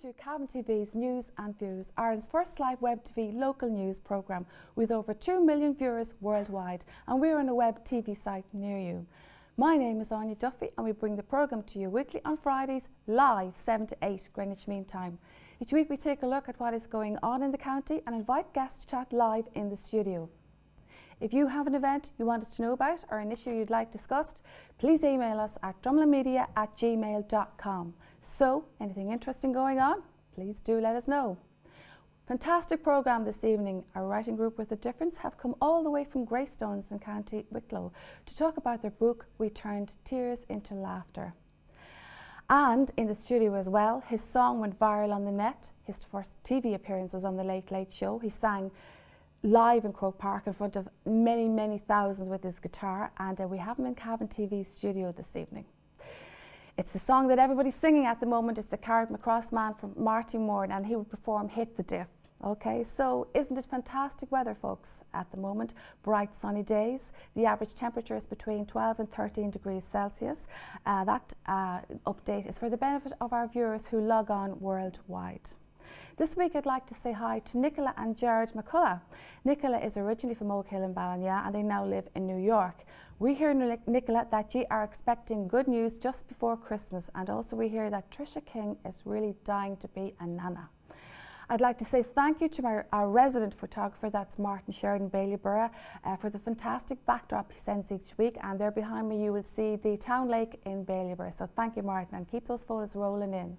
to Cavan TV's News and Views, Ireland's first live web TV local news programme with over 2 million viewers worldwide, and we're on a web TV site near you. My name is Áine Duffy and we bring the programme to you weekly on Fridays, live 7 to 8 Greenwich Mean Time. Each week we take a look at what is going on in the county and invite guests to chat live in the studio. If you have an event you want us to know about or an issue you'd like discussed, please email us at drumlinmedia@gmail.com. So, anything interesting going on, please do let us know. Fantastic programme this evening. Our writing group with a difference have come all the way from Greystones in County Wicklow to talk about their book, We Turned Tears into Laughter. And in the studio as well, his song went viral on the net. His first TV appearance was on the Late Late Show. He sang live in Croke Park in front of many thousands with his guitar, and we have him in Cavan TV's studio this evening. It's the song that everybody's singing at the moment. It's the Carrot Macross Man from Marty Mone, and he will perform Hit the Diff. Okay, so isn't it fantastic weather, folks, at the moment? Bright sunny days. The average temperature is between 12 and 13 degrees Celsius. That update is for the benefit of our viewers who log on worldwide. This week I'd like to say hi to Nicola and Jared McCullough. Nicola is originally from Oak Hill in Ballina and they now live in New York. We hear, Nicola, that you are expecting good news just before Christmas, and also we hear that Trisha King is really dying to be a nana. I'd like to say thank you to our resident photographer, that's Martin Sheridan Baileyborough, for the fantastic backdrop he sends each week, and there behind me you will see the town lake in Baileyborough. So thank you, Martin, and keep those photos rolling in.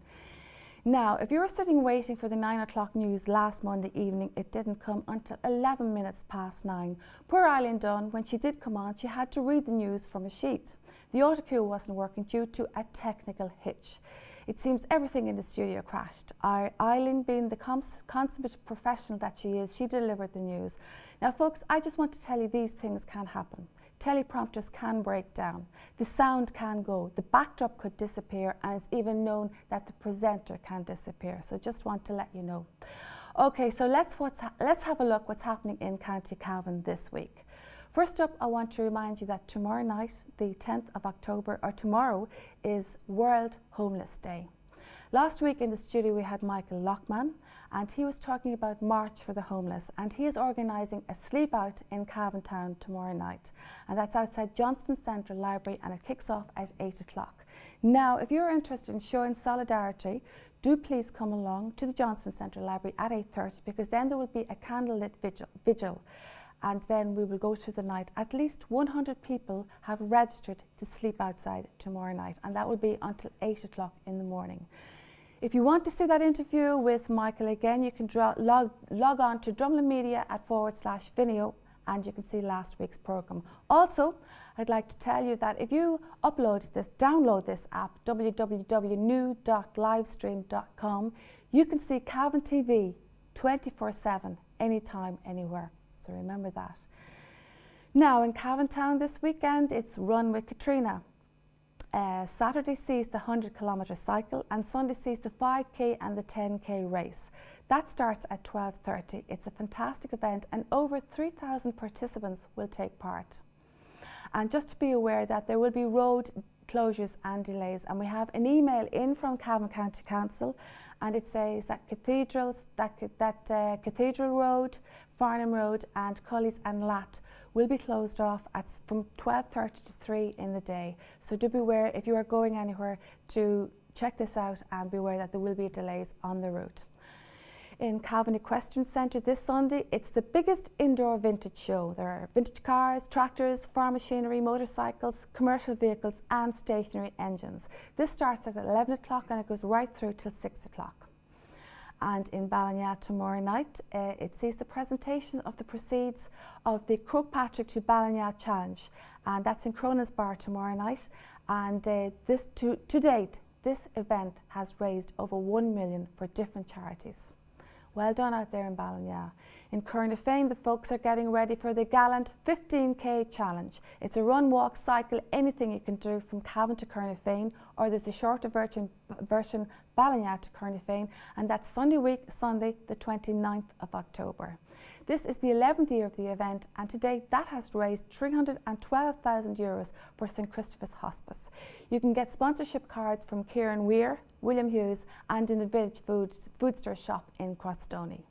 Now, if you were sitting waiting for the 9 o'clock news last Monday evening, it didn't come until 11 minutes past 9. Poor Eileen Dunn, when she did come on, she had to read the news from a sheet. The autocue wasn't working due to a technical hitch. It seems everything in the studio crashed. Eileen, being the consummate professional that she is, she delivered the news. Now, folks, I just want to tell you these things can happen. Teleprompters can break down, the sound can go, the backdrop could disappear, and it's even known that the presenter can disappear. So just want to let you know. Okay, so let's have a look what's happening in County Cavan this week. First up, I want to remind you that tomorrow night, the 10th of October, or tomorrow, is World Homeless Day. Last week in the studio we had Michael Lockman, and he was talking about March for the Homeless, and he is organising a sleep out in Cavan Town tomorrow night, and that's outside Johnston Central Library, and it kicks off at 8 o'clock. Now, if you're interested in showing solidarity, do please come along to the Johnston Central Library at 8:30, because then there will be a candlelit vigil. And then we will go through the night. At least 100 people have registered to sleep outside tomorrow night, and that will be until 8 o'clock in the morning. If you want to see that interview with Michael again, you can log on to drumlinmedia@/video, and you can see last week's programme. Also, I'd like to tell you that if you download this app, www.new.livestream.com, you can see Cavan TV 24/7, anytime, anywhere. So remember that. Now in Cavan Town this weekend, it's Run with Katrina. Saturday sees the 100-kilometre cycle, and Sunday sees the 5k and the 10k race. That starts at 12:30. It's a fantastic event, and over 3,000 participants will take part. And just to be aware that there will be road closures and delays, and we have an email in from Cavan County Council, and it says that Cathedral Road, Farnham Road and Cully's and Lat will be closed off from 12:30 to 3 in the day. So do beware if you are going anywhere to check this out, and beware that there will be delays on the route. In Cavan Equestrian Centre this Sunday, it's the biggest indoor vintage show. There are vintage cars, tractors, farm machinery, motorcycles, commercial vehicles and stationary engines. This starts at 11 o'clock and it goes right through till 6 o'clock. And in Ballina tomorrow night, it sees the presentation of the proceeds of the Croke Patrick to Ballina Challenge, and that's in Cronan's Bar tomorrow night. And to date, this event has raised over 1 million for different charities. Well done out there in Ballina. In Carnifane, the folks are getting ready for the gallant 15k challenge. It's a run, walk, cycle, anything you can do from Cavan to Carnifane, or there's a shorter version Ballina to Carnifane, and that's Sunday the 29th of October. This is the 11th year of the event, and to date that has raised €312,000 for St Christopher's Hospice. You can get sponsorship cards from Kieran Weir, William Hughes, and in the Village Food Store shop in Crosstony.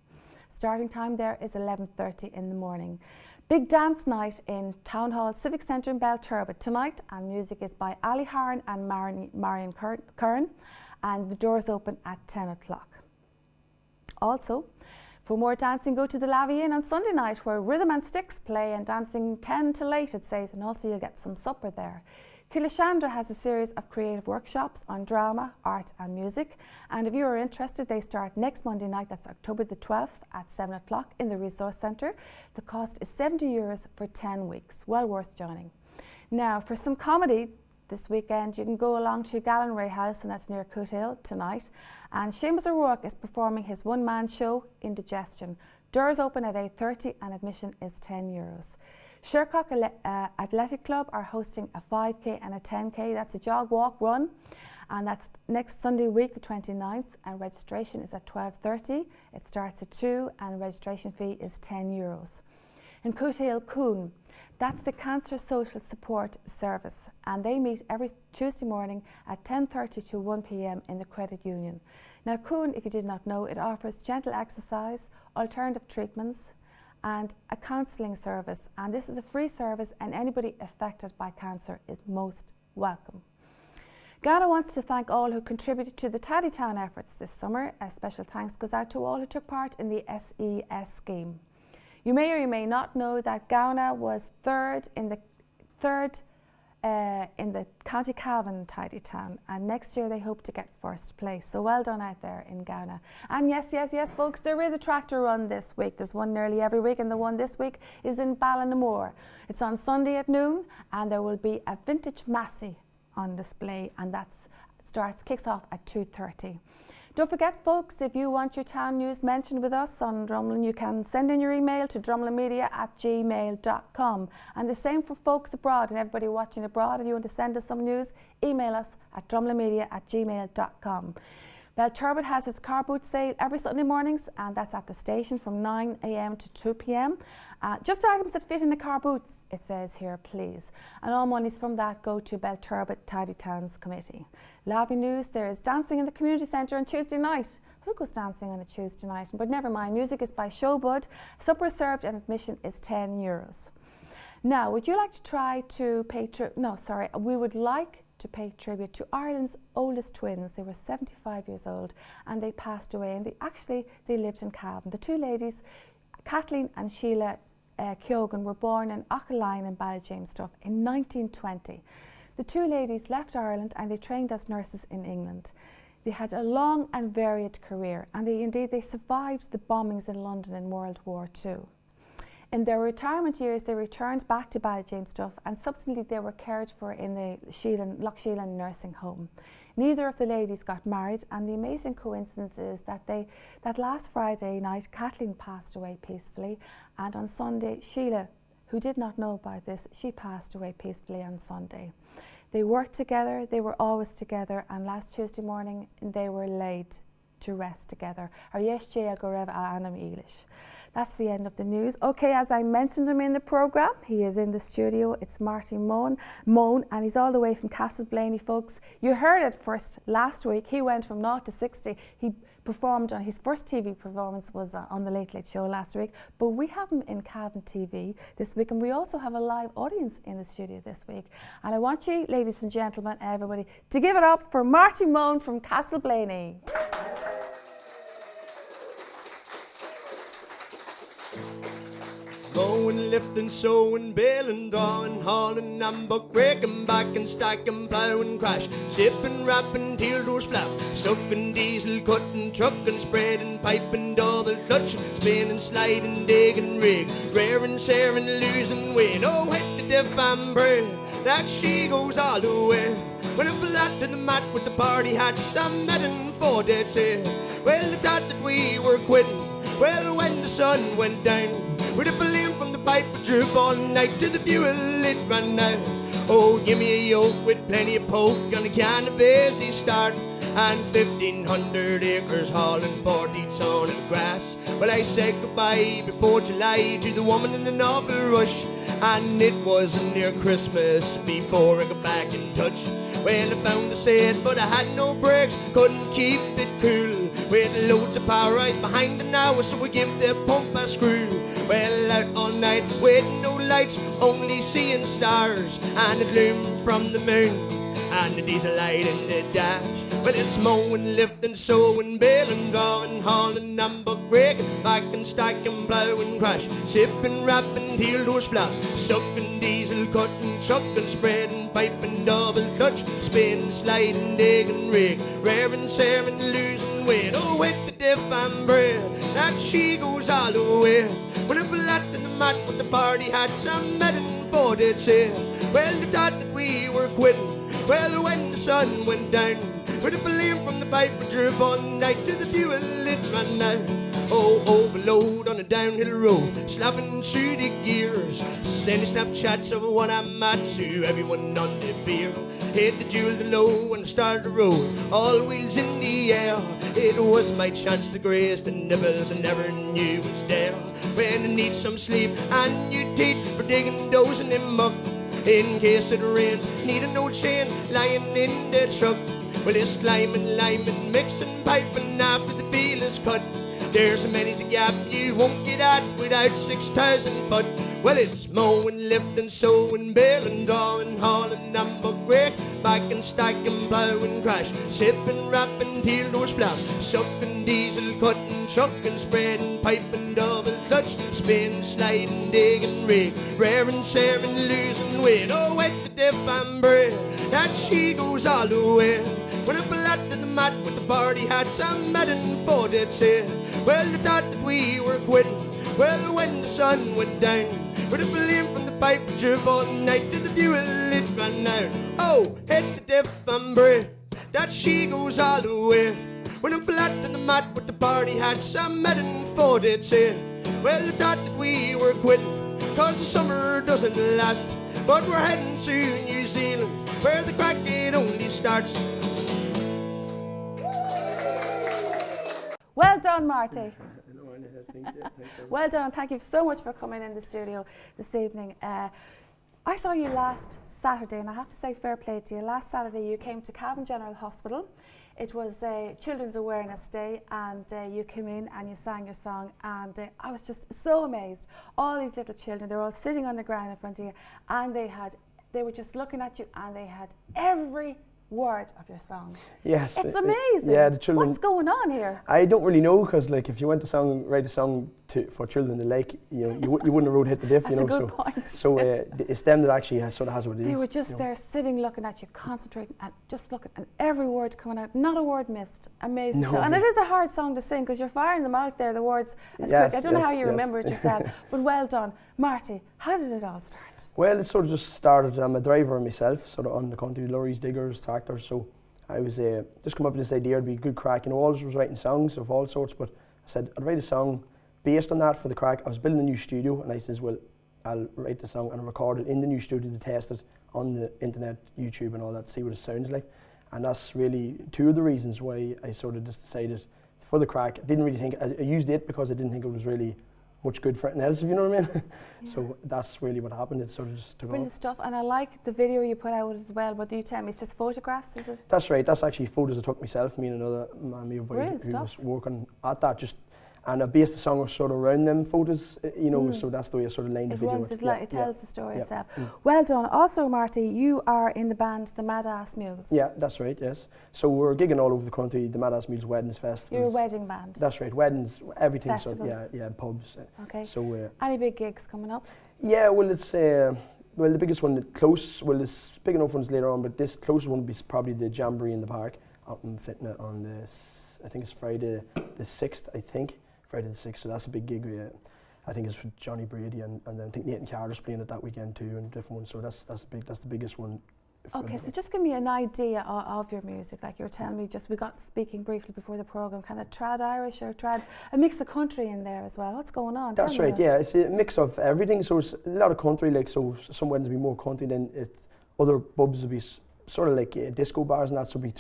Starting time there is 11:30 in the morning. Big dance night in Town Hall Civic Centre in Belturbet tonight, and music is by Ali Harn and Marion Curran, and the doors open at 10 o'clock. Also, for more dancing, go to the Lavy Inn on Sunday night, where Rhythm and Sticks play, and dancing 10 till 8 it says, and also you'll get some supper there. Killashandra has a series of creative workshops on drama, art and music, and if you are interested, they start next Monday night, that's October the 12th at 7 o'clock in the Resource Centre. The cost is €70 for 10 weeks, well worth joining. Now for some comedy this weekend, you can go along to Gallenray House, and that's near Cootehill tonight, and Seamus O'Rourke is performing his one-man show, Indigestion. Doors open at 8:30 and admission is €10. Shercock Athletic Club are hosting a 5k and a 10k. That's a jog, walk, run, and that's next Sunday week, the 29th, and registration is at 12:30. It starts at 2 and registration fee is €10. In Cootehill Coon, that's the Cancer Social Support Service, and they meet every Tuesday morning at 10:30 to 1 p.m. in the Credit Union. Now Coon, if you did not know, it offers gentle exercise, alternative treatments, and a counselling service, and this is a free service, and anybody affected by cancer is most welcome. Ghana wants to thank all who contributed to the Taddytown efforts this summer. A special thanks goes out to all who took part in the SES scheme. You may or you may not know that Ghana was third in the County Cavan Tidytown, and next year they hope to get first place. So well done out there in Ghana. And yes folks, there is a tractor run this week. There's one nearly every week, and the one this week is in Ballinamore. It's on Sunday at noon, and there will be a vintage Massey on display, and that kicks off at 2:30. Don't forget folks, if you want your town news mentioned with us on Drumlin, you can send in your email to drumlinmedia@gmail.com. And the same for folks abroad and everybody watching abroad. If you want to send us some news, email us at drumlinmedia@gmail.com. Belturbet has its car boot sale every Sunday mornings, and that's at the station from 9 a.m. to 2 p.m. Just items that fit in the car boots, it says here, please. And all monies from that go to Belturbet Tidy Towns Committee. Lavy News, there is dancing in the community centre on Tuesday night. Who goes dancing on a Tuesday night? But never mind, music is by Showbud. Supper is served and admission is €10. Now, would you like to try to pay we would like to pay tribute to Ireland's oldest twins. They were 75 years old and they passed away, and they lived in Cavan. The two ladies, Kathleen and Sheila Keoghan, were born in Auckland in Ballygame in 1920. The two ladies left Ireland and they trained as nurses in England. They had a long and varied career, and they survived the bombings in London in World War II. In their retirement years, they returned back to Ballygame and subsequently they were cared for in the Loch Sheelan nursing home. Neither of the ladies got married, and the amazing coincidence is that last Friday night, Kathleen passed away peacefully, and on Sunday, Sheila, who did not know about this, she passed away peacefully on Sunday. They worked together, they were always together, and last Tuesday morning, they were laid to rest together. That's the end of the news. Okay, as I mentioned him in the programme, he is in the studio. It's Marty Mone, and he's all the way from Castleblayney, folks. You heard it first last week. He went from 0 to 60. He performed on his first TV performance was on the Late Late Show last week, but we have him in Cavan TV this week, and we also have a live audience in the studio this week. And I want you, ladies and gentlemen, everybody, to give it up for Marty Mone from Castleblayney. Mowing, lifting, sowing, baling, drawing, hauling, and buck breaking, back and stacking, plowing, crash, sipping, rapping, till doors flap, sucking, diesel, cutting, trucking, spreading, piping, double clutching, spinning, sliding, digging, rig, rearing, sharing, losing wind. Oh, hit the diff and bread, that she goes all the way. When I flat to the mat with the party hats, I'm heading for dead set. Well, the thought that we were quitting, Well, when the sun went down, with a flame from the pipe we drew all night, to the fuel it ran out. Oh, give me a yoke with plenty of poke and a can of easy start, and 1,500 acres hauling 40 ton of grass. Well, I said goodbye before July to the woman in an awful rush, and it wasn't near Christmas before I got back in touch. Well, I found a set, but I had no brakes, couldn't keep it cool. We had loads of power right behind the now, so we give the pump a screw. Well, out all night with no lights, only seeing stars, and the gloom from the moon, and the diesel light in the dash. Well, it's mowing, lifting, sowing, baling, drawing, hauling, and buck breaking, backing, stacking, ploughing, crash, sipping, wrapping, till doors flap, sucking, diesel, cutting, trucking, spreading, piping, double clutch, spinning, sliding, digging, rig, rearing, searing, losing weight. Oh, with the diff and bread, that she goes all the way. When I fell out in the mat with the party had some medding for they'd say, well, they thought that we were quitting. Well, when the sun went down, with a flame from the pipe we drove all night, to the fuel it ran out. Oh, overload on a downhill road, slapping through the gears, sending Snapchats of what I'm at to everyone on the beer. Hit the jewel the low and start the road, all wheels in the air. It was my chance to graze the nibbles I never knew was there. When I need some sleep and you teeth for digging, dozing in muck, in case it rains, need an old chain lying in the truck. Well, it's climbing, liming, mixing, piping after the field is cut. There's a many's a gap you won't get at without 6,000 foot. Well, it's mowing, lifting, sowing, baling, drawing, hauling, and buck break, backing, stacking, ploughing, crash, sipping, wrapping, till doors flap, sucking, diesel, cutting, trucking, spreading, piping, double clutch, spin, sliding, digging, rig, rearing, searing, losing weight. Oh, with the diff and bread, that she goes all the way. When I fell out in the mat with the party had some medding for they'd say, well, they thought that we were quitting. Well, when the sun went down, with a flame from the pipe we drove all night, to the fuel it ran out. Oh, hit the diff and bread, that she goes all the way. When I fell out in the mat with the party had some medding for they'd say, well, they thought that we were quitting, cause the summer doesn't last, but we're heading to New Zealand, where the crack it only starts. Well done, Marty. Well done, and thank you so much for coming in the studio this evening. I saw you last Saturday, and I have to say fair play to you. Last Saturday you came to Cavan General Hospital. It was Children's Awareness Day, and you came in and you sang your song, and I was just so amazed. All these little children, they were all sitting on the ground in front of you, and they were just looking at you, and they had every word of your song. Yes. It's amazing. Yeah, the children. What's going on here? I don't really know, because like if you went to write a song for children, the lake, you wouldn't have wrote Hit the Diff, That's you know. A good point. So it's them that actually has what it is. They were just there sitting, looking at you, concentrating, and just looking, and every word coming out, not a word missed. Amazing. No. And it is a hard song to sing because you're firing them out there, the words as quick. I don't know how you remember it yourself, but well done. Marty, how did it all start? Well, it sort of just started. I'm a driver myself, sort of on the country, lorries, diggers, tractors. So I was just come up with this idea. It'd be a good crack. Always was writing songs of all sorts, but I said I'd write a song based on that for the crack. I was building a new studio, and I says, well, I'll write the song and record it in the new studio to test it on the internet, YouTube, and all that, to see what it sounds like. And that's really two of the reasons why I sort of just decided for the crack. I didn't really think I used it because I didn't think it was really much good for anything else, if you know what I mean. Yeah. So that's really what happened. It sort of just took off. Brilliant stuff, and I like the video you put out as well. But do you tell me it's just photographs, is it? That's right. That's actually photos I took myself, me and another man who was working at that. And I based the song sort of around them photos, you know. So that's the way I sort of lined the video. It tells the story itself. Well done. Also, Marty, you are in the band The Mad Ass Mules. Yeah, that's right. Yes. So we're gigging all over the country. The Mad Ass Mules weddings, festivals. You're a wedding band. That's right. Weddings, everything. Festivals. So yeah, pubs. Okay. So any big gigs coming up? Yeah. Well, it's the biggest one, there's big enough ones later on, but this closest one would be probably the Jamboree in the Park up in Fitna on this. I think it's Friday the 6th. Friday the 6th, so that's a big gig. I think it's with Johnny Brady, and then I think Nathan Carter's playing it that weekend too, and different ones. So that's the biggest one Okay, so just give me an idea of your music. Like you were telling me, we got speaking briefly before the programme, kind of trad Irish or trad, a mix of country in there as well. What's going on? That's right, yeah. It's a mix of everything. So it's a lot of country, like, so some weddings will be more country than other pubs will be sort of like disco bars and that, so we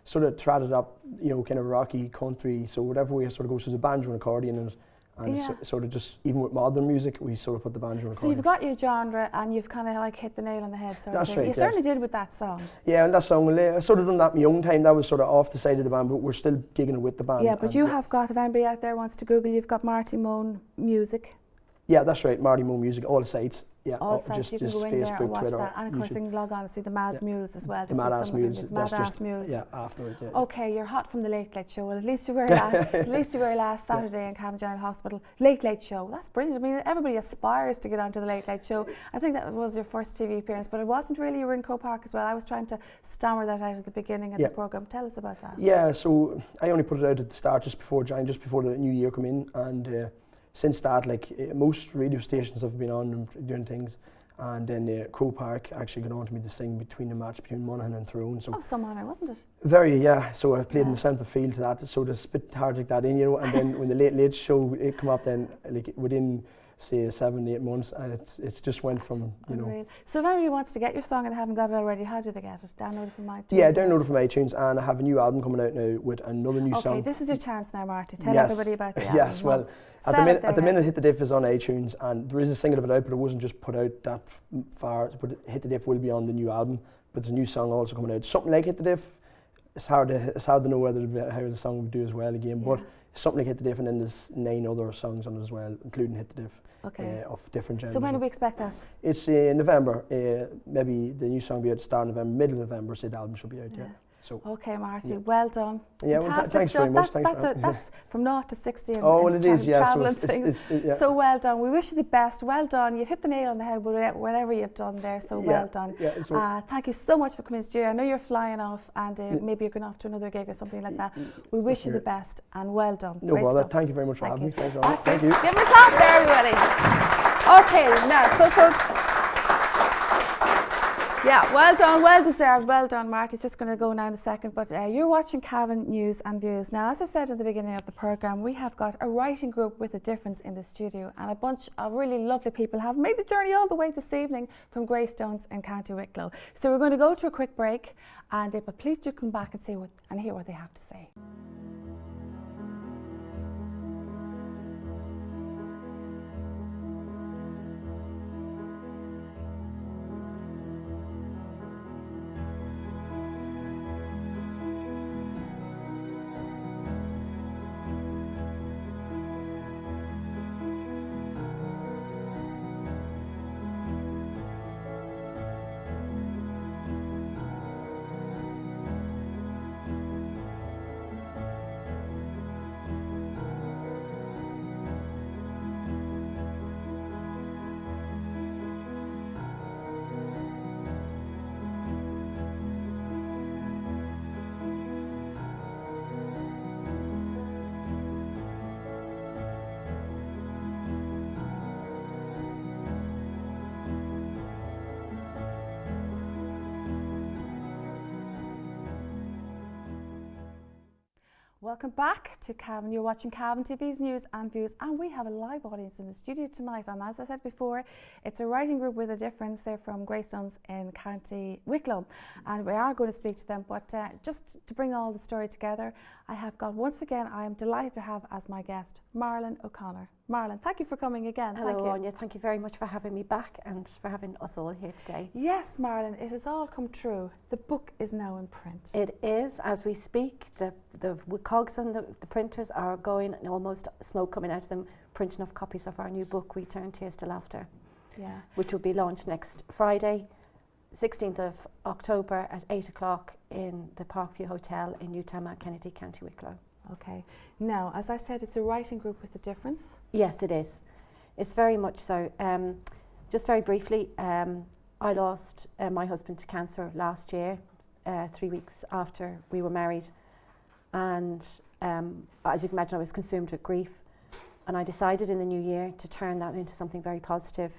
sort of trad it up, you know, kind of rocky country. So whatever way it sort of goes, there's a banjo and accordion in it. And sort of just, even with modern music, we sort of put the banjo and accordion. So you've got your genre and you've kind of like hit the nail on the head sort of thing. Right, you certainly did with that song. Yeah, and that song, I sort of done that in my own time. That was sort of off the side of the band, but we're still gigging it with the band. Yeah, but you have got, if anybody out there wants to Google, you've got Marty Mone Music. Yeah, that's right, Marty Mone Music, all the sites. Yeah, all sites, you can go in Facebook, there and watch Twitter, that. And of course you can log on and see the Mad Mules as well. The Mad Ass Mules, Mad Ass Mules. Yeah, after it, yeah. Okay, you're hot from the Late Late Show. Well, at least you were last Saturday in Cavan General Hospital. Late Late Show, that's brilliant. I mean, everybody aspires to get onto the Late Late Show. I think that was your first TV appearance, but it wasn't really. You were in Croke Park as well. I was trying to stammer that out at the beginning of the programme. Tell us about that. Yeah, so I only put it out at the start, just before the new year come in, and since that, like most radio stations have been on and doing things. And then Croke Park actually got on to me to sing between the match between Monaghan and Tyrone. So some honour, wasn't it? Very, yeah. So I played in the centre field to that, so it's a bit hard to take that in, you know. And then when the Late Show it come up, then like within say 7-8 months, and it's just went from you know. So if anybody wants to get your song and haven't got it already, how do they get it? Download it from iTunes? Yeah, download it from iTunes, and I have a new album coming out now with another new song. Okay, this is your chance now, Marty. Tell everybody about the album. Yes, well, at the minute Hit the Diff is on iTunes, and there is a single of it out, but it wasn't just put out that far. But Hit the Diff will be on the new album, but there's a new song also coming out. Something like Hit the Diff. It's hard to know how the song would do as well again, but something like Hit the Diff, and then there's 9 other songs on it as well, including Hit the Diff. Okay. Of different genres. So when do we expect that? It's in November. Maybe the new song will be out start of November, middle of November, so the album should be out. Yeah. So. Okay, Marty. Well done. Yeah. Well, thanks very much. That's from 0 to 60. And well, it is. Yeah. So well done. We wish you the best. Well done. You've hit the nail on the head with whatever you've done there. So well done. Yeah, thank you so much for coming to studio. I know you're flying off, and maybe you're going off to another gig or something like that. We wish you the best, and well done. No bother. Thank you very much for having me. Thanks, Áine. Thank you. Give them a clap there, everybody. Okay, now, so folks, yeah, well done, well deserved, well done, Marty. It's just going to go now in a second, but you're watching Cavan News and Views. Now, as I said at the beginning of the programme, we have got a writing group with a difference in the studio, and a bunch of really lovely people have made the journey all the way this evening from Greystones in County Wicklow. So we're going to go to a quick break, but please do come back and hear what they have to say. Welcome back to Cavan. You're watching Cavan TV's News and Views, and we have a live audience in the studio tonight. And as I said before, it's a writing group with a difference. They're from Greystones in County Wicklow, and we are going to speak to them. But just to bring all the story together, I have got, once again, I am delighted to have as my guest Marilyn O Connor. Marilyn, thank you for coming again. Hello, Áine. Thank you very much for having me back and for having us all here today. Yes, Marilyn, it has all come true. The book is now in print. It is, as we speak. The cogs and the printers are going, and almost smoke coming out of them, printing off copies of our new book, Return Tears to Laughter, which will be launched next Friday, 16th of October at 8 o'clock in the Parkview Hotel in Newtown, Kennedy, County Wicklow. Okay. Now, as I said, it's a writing group with a difference. Yes, it is. It's very much so. Just very briefly, I lost my husband to cancer last year, 3 weeks after we were married. And as you can imagine, I was consumed with grief. And I decided in the new year to turn that into something very positive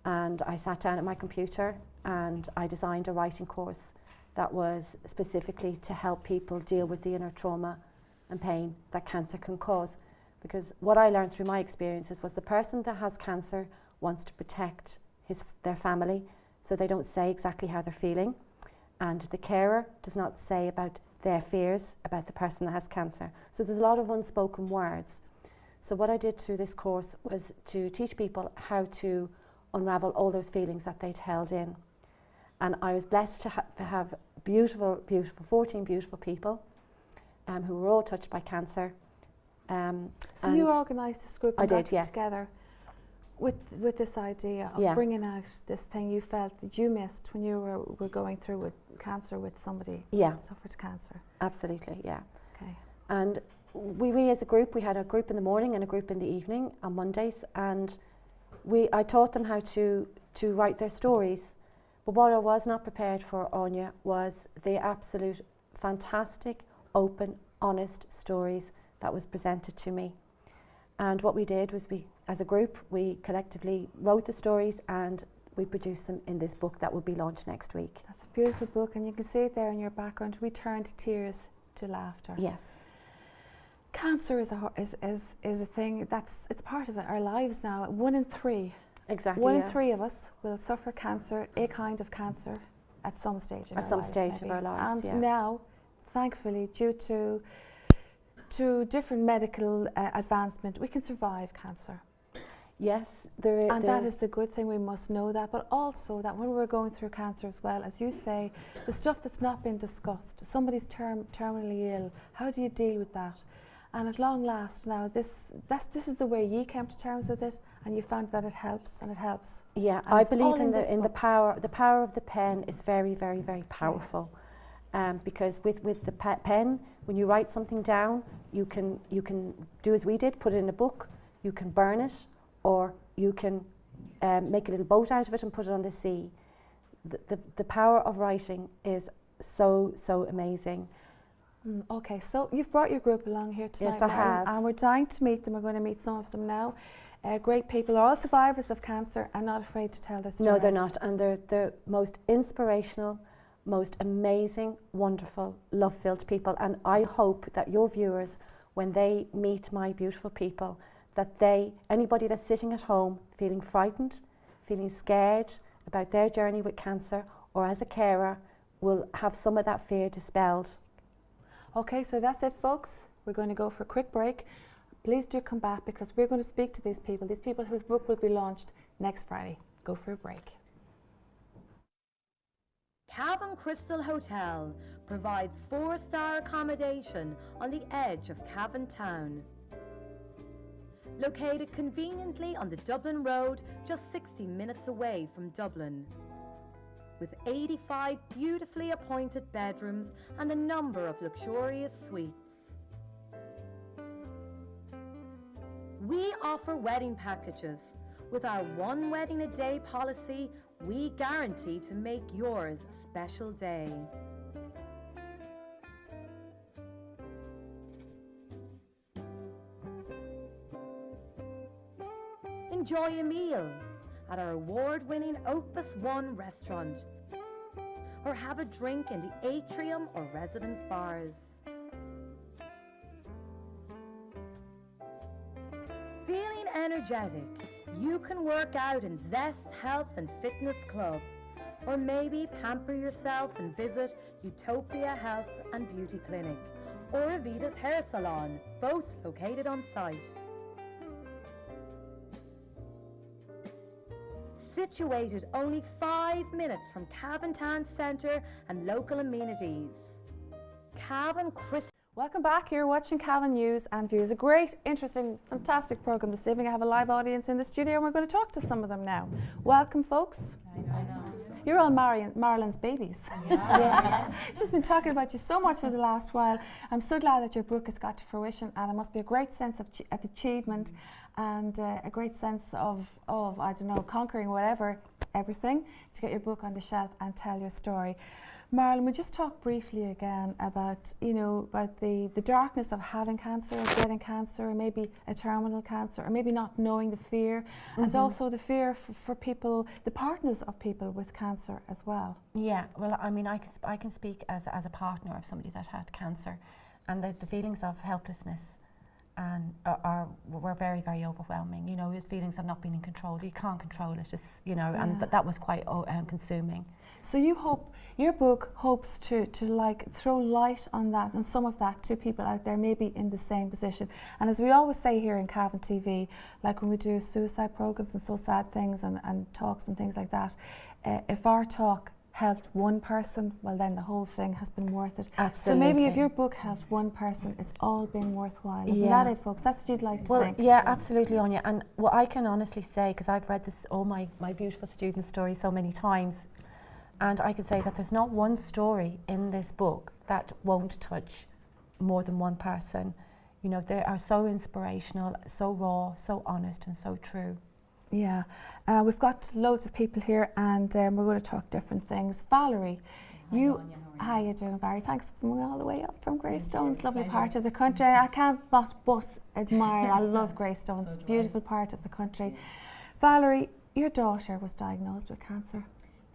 and I sat down at my computer and I designed a writing course that was specifically to help people deal with the inner trauma and pain that cancer can cause. Because what I learned through my experiences was the person that has cancer wants to protect their family, so they don't say exactly how they're feeling, and the carer does not say about their fears about the person that has cancer. So there's a lot of unspoken words. So what I did through this course was to teach people how to unravel all those feelings that they'd held in. And I was blessed to have beautiful, 14 beautiful people who were all touched by cancer. So you organised this group and I got did, yes. together with this idea of bringing out this thing you felt that you missed when you were going through with cancer with somebody who suffered cancer. Absolutely, yeah. Okay. And we as a group, we had a group in the morning and a group in the evening on Mondays, and I taught them how to write their stories. But what I was not prepared for, Áine, was the absolute fantastic, open, honest stories that was presented to me. And what we did was as a group, we collectively wrote the stories and we produced them in this book that will be launched next week. That's a beautiful book, and you can see it there in your background. We turned tears to laughter. Yes. Cancer is a thing it's part of our lives now. 1 in 3. Exactly. 1 in 3 of us will suffer cancer, a kind of cancer, at some stage in our lives. At some stage of our lives, and now, thankfully, due to different medical advancement, we can survive cancer. Yes, and that is the good thing. We must know that, but also that when we're going through cancer as well, as you say, the stuff that's not been discussed. Somebody's terminally ill. How do you deal with that? And at long last, now this is the way you came to terms with it, and you found that it helps, and it helps. Yeah, and I believe in the power. The power of the pen is very, very, very powerful. Because with the pen, when you write something down, you can do as we did, put it in a book. You can burn it, or you can make a little boat out of it and put it on the sea. The power of writing is so amazing. Okay, so you've brought your group along here tonight. Yes, I have. And we're dying to meet them. We're going to meet some of them now. Great people, all survivors of cancer, and not afraid to tell their stories. No, they're not, and they're the most inspirational, most amazing, wonderful, love-filled people. And I hope that your viewers, when they meet my beautiful people, that anybody that's sitting at home feeling frightened, feeling scared about their journey with cancer, or as a carer, will have some of that fear dispelled. Okay, so that's it, folks. We're going to go for a quick break. Please do come back, because we're going to speak to these people whose book will be launched next Friday. Go for a break. Cavan Crystal Hotel provides 4-star accommodation on the edge of Cavan town. Located conveniently on the Dublin Road, just 60 minutes away from Dublin. With 85 beautifully appointed bedrooms and a number of luxurious suites. We offer wedding packages. With our 1 wedding a day policy, we guarantee to make yours a special day. Enjoy a meal at our award-winning Opus One restaurant, or have a drink in the atrium or residence bars. Feeling energetic? You can work out in Zest Health and Fitness Club, or maybe pamper yourself and visit Utopia Health and Beauty Clinic, or Avita's Hair Salon, both located on site. Situated only 5 minutes from Cavan Town Centre and local amenities. Cavan Crystal. Welcome back. You're watching Cavan News and Views. A great, interesting, fantastic programme this evening. I have a live audience in the studio, and we're going to talk to some of them now. Welcome, folks. I know. You're all Marilyn's babies. Yeah. She's been talking about you so much for the last while. I'm so glad that your book has got to fruition, and it must be a great sense of achievement and a great sense of I don't know, conquering everything to get your book on the shelf and tell your story. Marilyn, we just talk briefly again about, you know, about the darkness of having cancer, of getting cancer, or maybe a terminal cancer, or maybe not knowing the fear, and also the fear for people, the partners of people with cancer as well. Yeah, well, I mean, I can speak as a partner of somebody that had cancer, and the feelings of helplessness and were very, very overwhelming. You know, the feelings of not being in control. You can't control it, it's, you know, but that was quite consuming. So your book hopes to like throw light on that and some of that to people out there maybe in the same position. And as we always say here in Cavan TV, like when we do suicide programs and so sad things and talks and things like that, if our talk helped one person, well then the whole thing has been worth it. Absolutely. So maybe if your book helped one person, it's all been worthwhile. Isn't that it, folks? That's what you'd like to think. Well, yeah, absolutely, Áine. And what I can honestly say, because I've read this, my beautiful student story so many times, and I can say that there's not one story in this book that won't touch more than one person. You know, they are so inspirational, so raw, so honest, and so true. Yeah, we've got loads of people here, and we're going to talk different things. Valerie, how you doing, Valerie? Thanks for coming all the way up from Greystones, lovely part of the country. I can't but admire. I love Greystones, beautiful part of the country. Valerie, your daughter was diagnosed with cancer.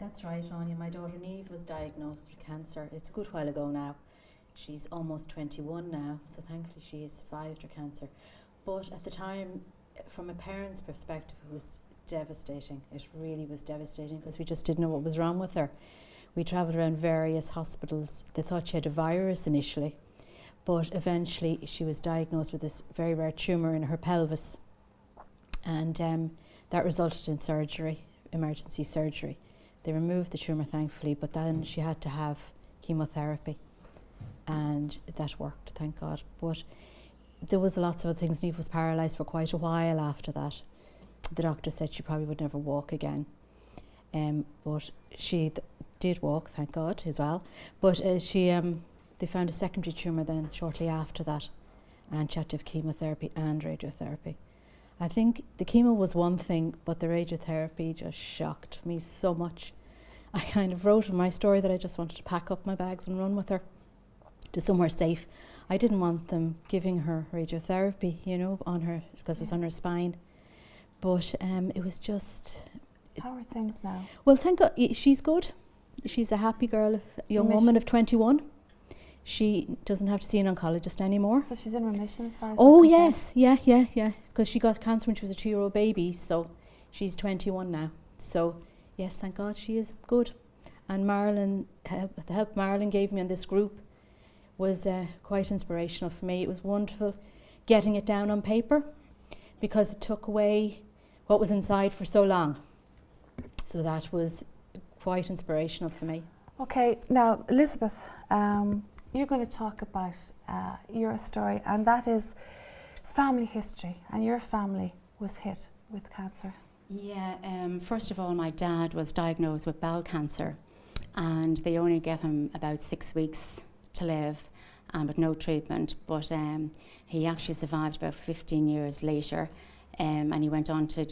That's right, Áine. My daughter Niamh was diagnosed with cancer. It's a good while ago now. She's almost 21 now, so thankfully she has survived her cancer. But at the time, from a parent's perspective, it was devastating. It really was devastating because we just didn't know what was wrong with her. We travelled around various hospitals. They thought she had a virus initially, but eventually she was diagnosed with this very rare tumour in her pelvis, and that resulted in surgery, emergency surgery. They removed the tumour, thankfully, but then she had to have chemotherapy, and that worked, thank God. But there was lots of other things. Niamh was paralysed for quite a while after that. The doctor said she probably would never walk again, but she did walk, thank God, as well. But they found a secondary tumour then shortly after that, and she had to have chemotherapy and radiotherapy. I think the chemo was one thing, but the radiotherapy just shocked me so much. I kind of wrote in my story that I just wanted to pack up my bags and run with her to somewhere safe. I didn't want them giving her radiotherapy, you know, on her, because it was on her spine. But it was just... How are things now? Well, thank God, she's good. She's a happy girl, young woman of 21. She doesn't have to see an oncologist anymore. So she's in remission as far as... Oh yes, yeah. Because she got cancer when she was a 2-year-old baby, so she's 21 now. So yes, thank God she is good. And Marilyn, the help Marilyn gave me in this group was quite inspirational for me. It was wonderful getting it down on paper, because it took away what was inside for so long. So that was quite inspirational for me. Okay, now Elizabeth, you're going to talk about your story, and that is family history, and your family was hit with cancer. Yeah, first of all, my dad was diagnosed with bowel cancer, and they only gave him about 6 weeks to live, with no treatment, but he actually survived about 15 years later, and he went on to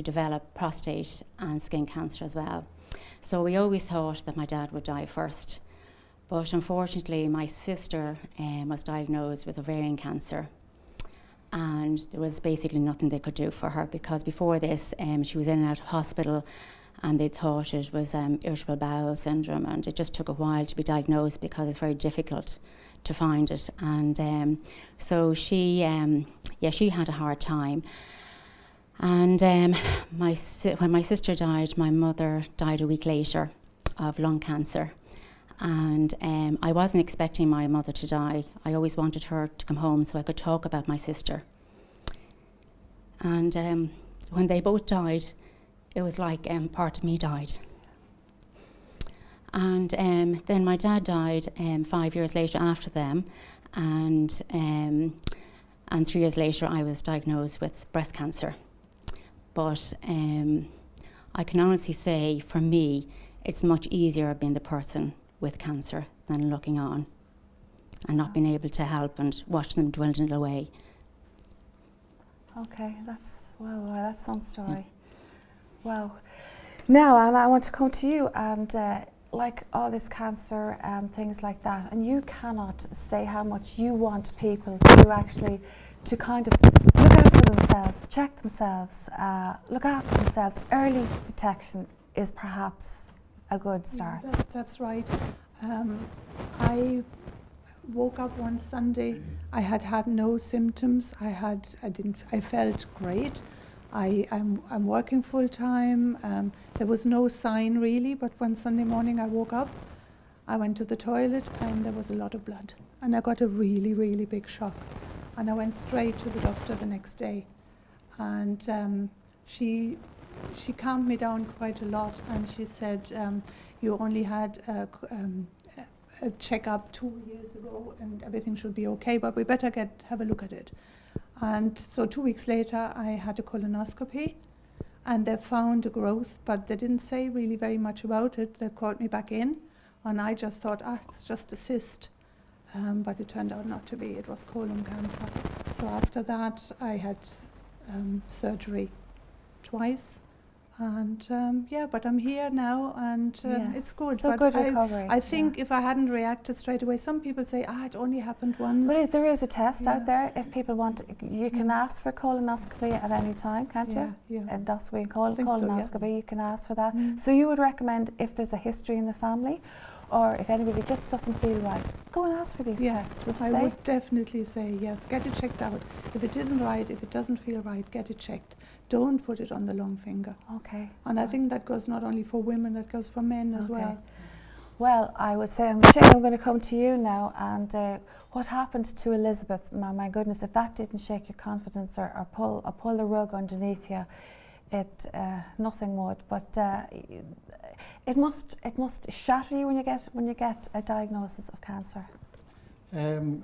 develop prostate and skin cancer as well. So we always thought that my dad would die first. But unfortunately, my sister was diagnosed with ovarian cancer, and there was basically nothing they could do for her, because before this she was in and out of hospital, and they thought it was irritable bowel syndrome, and it just took a while to be diagnosed because it's very difficult to find it. And so she had a hard time. And when my sister died, my mother died a week later of lung cancer. And I wasn't expecting my mother to die. I always wanted her to come home so I could talk about my sister. And when they both died, it was like part of me died. And then my dad died 5 years later after them, and 3 years later I was diagnosed with breast cancer. But I can honestly say, for me, it's much easier being the person with cancer than looking on and not being able to help and watch them dwindle away. Okay, that's some story. Yeah. Wow. Now, Anna, I want to come to you, and like all this cancer and things like that, and you cannot say how much you want people to actually to kind of look out for themselves, check themselves, look after themselves. Early detection is perhaps a good start. Yeah, that's right. I woke up one Sunday. I had no symptoms. I felt great. I'm working full time. There was no sign really, but one Sunday morning I woke up. I went to the toilet and there was a lot of blood, and I got a really, really big shock. And I went straight to the doctor the next day, and she calmed me down quite a lot, and she said, you only had a checkup 2 years ago and everything should be okay, but we better have a look at it. And so 2 weeks later I had a colonoscopy, and they found a growth, but they didn't say really very much about it. They called me back in, and I just thought, it's just a cyst. But it turned out not to be. It was colon cancer. So after that, I had surgery twice, and but I'm here now, and it's good. So but good recovery. I think if I hadn't reacted straight away, some people say, it only happened once. But there is a test out there. If people want, you can ask for colonoscopy at any time, can't you? Yeah. Endoscopy and colonoscopy, you can ask for that. Mm. So you would recommend, if there's a history in the family, or if anybody just doesn't feel right, go and ask for these tests, would you I say? would definitely say yes, get it checked out. If it isn't right, if it doesn't feel right, get it checked. Don't put it on the long finger. Okay. And I think that goes not only for women, that goes for men as well. Well, I would say, Shane, I'm going to come to you now, and what happened to Elizabeth? My goodness, if that didn't shake your confidence or pull the rug underneath you, nothing would. But it must shatter you when you get a diagnosis of cancer.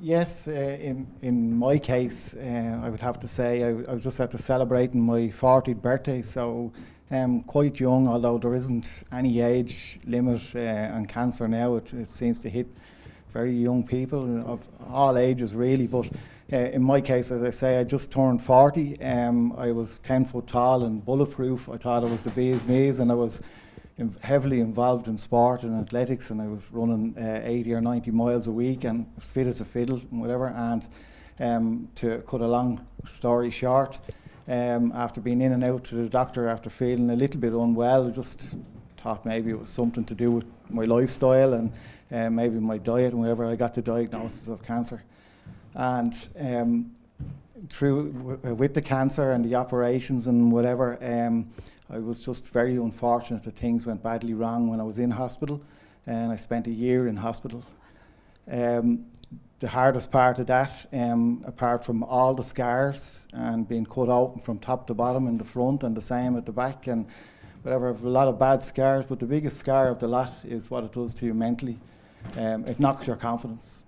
Yes, in my case, I would have to say I was just after celebrating my 40th birthday, so quite young, although there isn't any age limit on cancer now. It seems to hit very young people of all ages really, but in my case, as I say, I just turned 40. I was 10 foot tall and bulletproof. I thought I was the bee's knees, and I was heavily involved in sport and athletics, and I was running 80 or 90 miles a week and fit as a fiddle and whatever. And to cut a long story short, after being in and out to the doctor after feeling a little bit unwell, I just thought maybe it was something to do with my lifestyle and maybe my diet and whatever. I got the diagnosis of cancer. And with the cancer and the operations and whatever, I was just very unfortunate that things went badly wrong when I was in hospital, and I spent a year in hospital. The hardest part of that, apart from all the scars and being cut open from top to bottom in the front and the same at the back and whatever, I've a lot of bad scars, but the biggest scar of the lot is what it does to you mentally. It knocks your confidence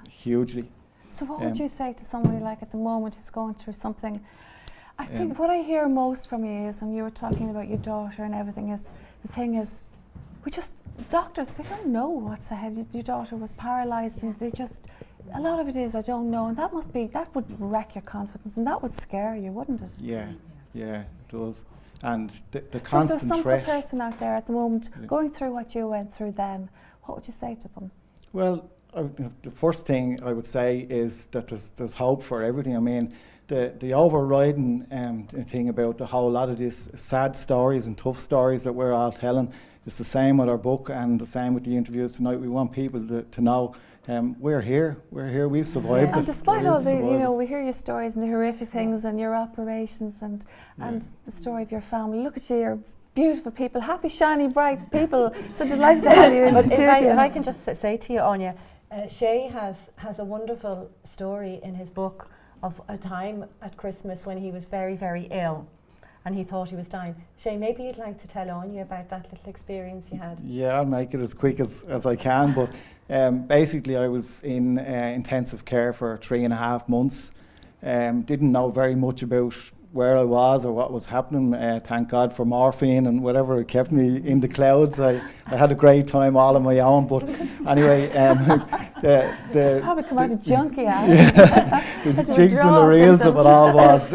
hugely. So what would you say to somebody like at the moment who's going through something? I think what I hear most from you is, when you were talking about your daughter and everything, is the thing is, doctors, they don't know what's ahead. Your daughter was paralysed, and a lot of it is, I don't know, and that would wreck your confidence, and that would scare you, wouldn't it? Yeah, it does. And the constant so if there's threat. some person out there at the moment going through what you went through then, what would you say to them? Well, the first thing I would say is that there's hope for everything. I mean, the overriding thing about the whole lot of these sad stories and tough stories that we're all telling is the same with our book and the same with the interviews tonight. We want people to know we're here, we've survived it. And despite all the, we hear your stories and the horrific things and your operations and the story of your family. Look at you, you're beautiful people, happy, shiny, bright people. So delighted to have you in the studio. If I can just say to you, Áine, Shay has a wonderful story in his book of a time at Christmas when he was very, very ill and he thought he was dying. Shay, maybe you'd like to tell Áine about that little experience you had. Yeah, I'll make it as quick as I can, but basically I was in intensive care for 3.5 months. Didn't know very much about where I was or what was happening. Thank God for morphine and whatever, it kept me in the clouds. I had a great time all on my own, but anyway, probably come out a junkie out. The jigs and the reels of it all was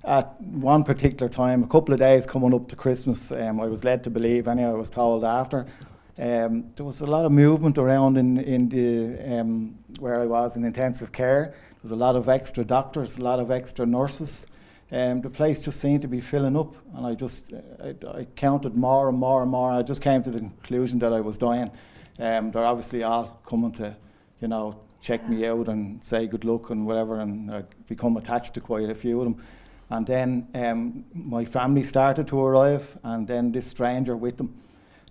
at one particular time, a couple of days coming up to Christmas, I was led to believe, anyway I was told after, There was a lot of movement around in the where I was in intensive care. There was a lot of extra doctors, a lot of extra nurses. The place just seemed to be filling up, and I counted more and more and more. I just came to the conclusion that I was dying. They're obviously all coming to, you know, check me out and say good luck and whatever, and I'd become attached to quite a few of them. And then my family started to arrive, and then this stranger with them.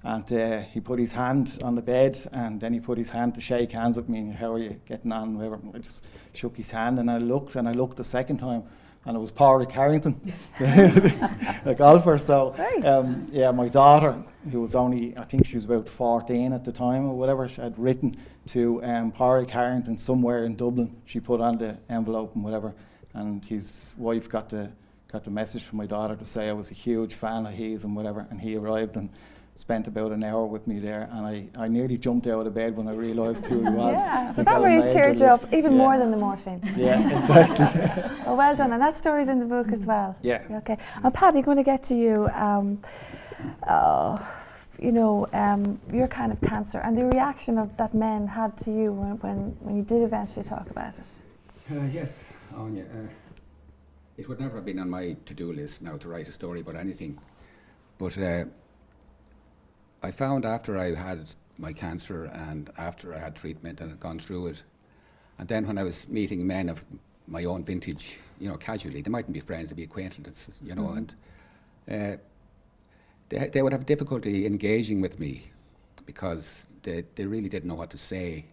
And he put his hand on the bed, and then he put his hand to shake hands with me. How are you getting on? Whatever. I just shook his hand, and I looked the second time, and it was Pádraig Harrington, the golfer. So yeah, my daughter, who was only, I think she was about 14 at the time or whatever, she had written to Pádraig Harrington somewhere in Dublin. She put on the envelope and whatever, and his wife got the message from my daughter to say I was a huge fan of his and whatever, and he arrived and spent about an hour with me there, and I nearly jumped out of bed when I realised who he was. Yeah, so that really cheered you up, even more than the morphine. Yeah, exactly. Oh, well done, and that story's in the book as well. Yeah. Okay, and Paddy, going to get to you. You know, your kind of cancer and the reaction of that men had to you when you did eventually talk about it. Yes, Áine. It would never have been on my to-do list now to write a story about anything, but I found after I had my cancer and after I had treatment and had gone through it, and then when I was meeting men of my own vintage, you know, casually, they mightn't be friends, they'd be acquaintances, you know, and they would have difficulty engaging with me because they really didn't know what to say.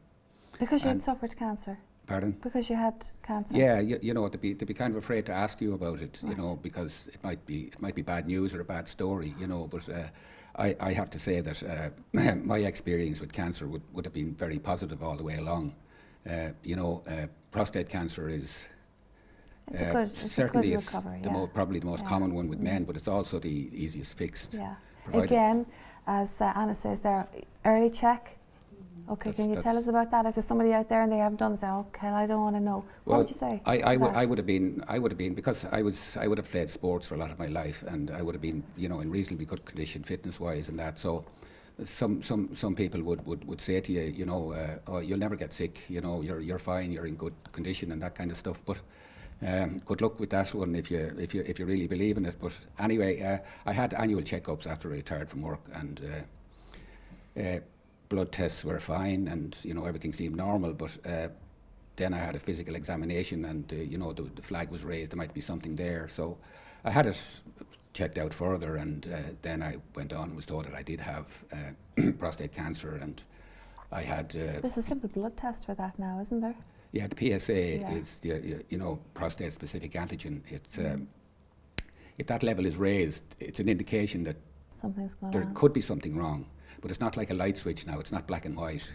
Because you had suffered cancer? Pardon? Because you had cancer? Yeah, you know, they'd be kind of afraid to ask you about it, you know, because it might be bad news or a bad story, you know, but I have to say that my experience with cancer would have been very positive all the way along. You know, prostate cancer is certainly probably the most common one with men, but it's also the easiest fixed. Yeah. Again, as Áine says there, early check. Okay, can you tell us about that? If there's somebody out there and they haven't done it, say, okay, I don't want to know. What would you say? I would have been because I would have played sports for a lot of my life, and I would have been, you know, in reasonably good condition fitness wise and that. So some people would say to you, you know, oh, you'll never get sick, you know, you're fine, you're in good condition and that kind of stuff. But good luck with that one if you really believe in it. But anyway, I had annual checkups after I retired from work, and blood tests were fine, and you know, everything seemed normal. But then I had a physical examination, and you know, the flag was raised. There might be something there, so I had it checked out further, and then I went on and was told that I did have prostate cancer, and I had. There's a simple blood test for that now, isn't there? Yeah, the PSA is the you know, prostate-specific antigen. It's if that level is raised, it's an indication that something's going on. There could be something wrong. But it's not like a light switch now, it's not black and white.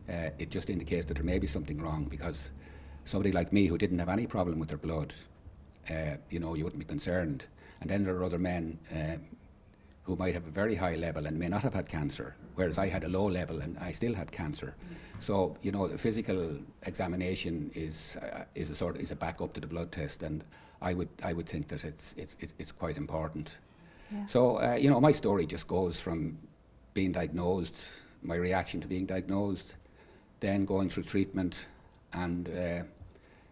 It just indicates that there may be something wrong, because somebody like me who didn't have any problem with their blood, you know, you wouldn't be concerned. And then there are other men who might have a very high level and may not have had cancer, whereas I had a low level and I still had cancer. So, you know, the physical examination is a backup to the blood test, and I would think that it's quite important. Yeah. So, you know, my story just goes from being diagnosed, my reaction to being diagnosed, then going through treatment, and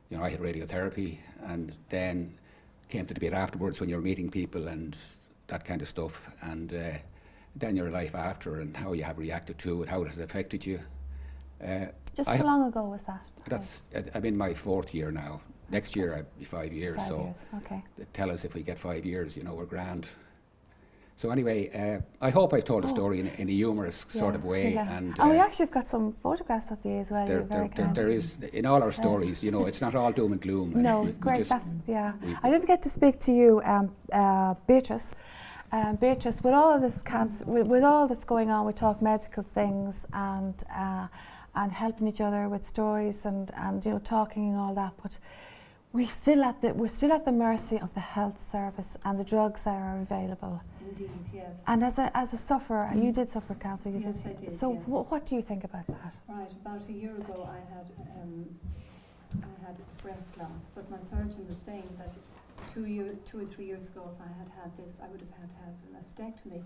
you know, I had radiotherapy, and then came to the bit afterwards when you're meeting people and that kind of stuff, and then your life after and how you have reacted to it, how it has affected you. Just how long ago was that? I'm in my 4th year now. Next year I'll be 5 years. 5 so years. Okay. Tell us if we get 5 years, you know, we're grand. So anyway, I hope I've told a story in a humorous sort of way. Yeah. And we actually have got some photographs of you as well. There is, in all our stories, you know, it's not all doom and gloom. No, great. I didn't get to speak to you, Beatrice. Beatrice, with all this cancer, with all this going on, we talk medical things and helping each other with stories and you know, talking and all that, but we're still at the mercy of the health service and the drugs that are available. Indeed, yes. And as a sufferer, you did suffer cancer. Yes, I did. So yes. What do you think about that? Right, about a year ago, I had breast lump, but my surgeon was saying that 2 or 3 years ago, if I had this, I would have had to have a mastectomy.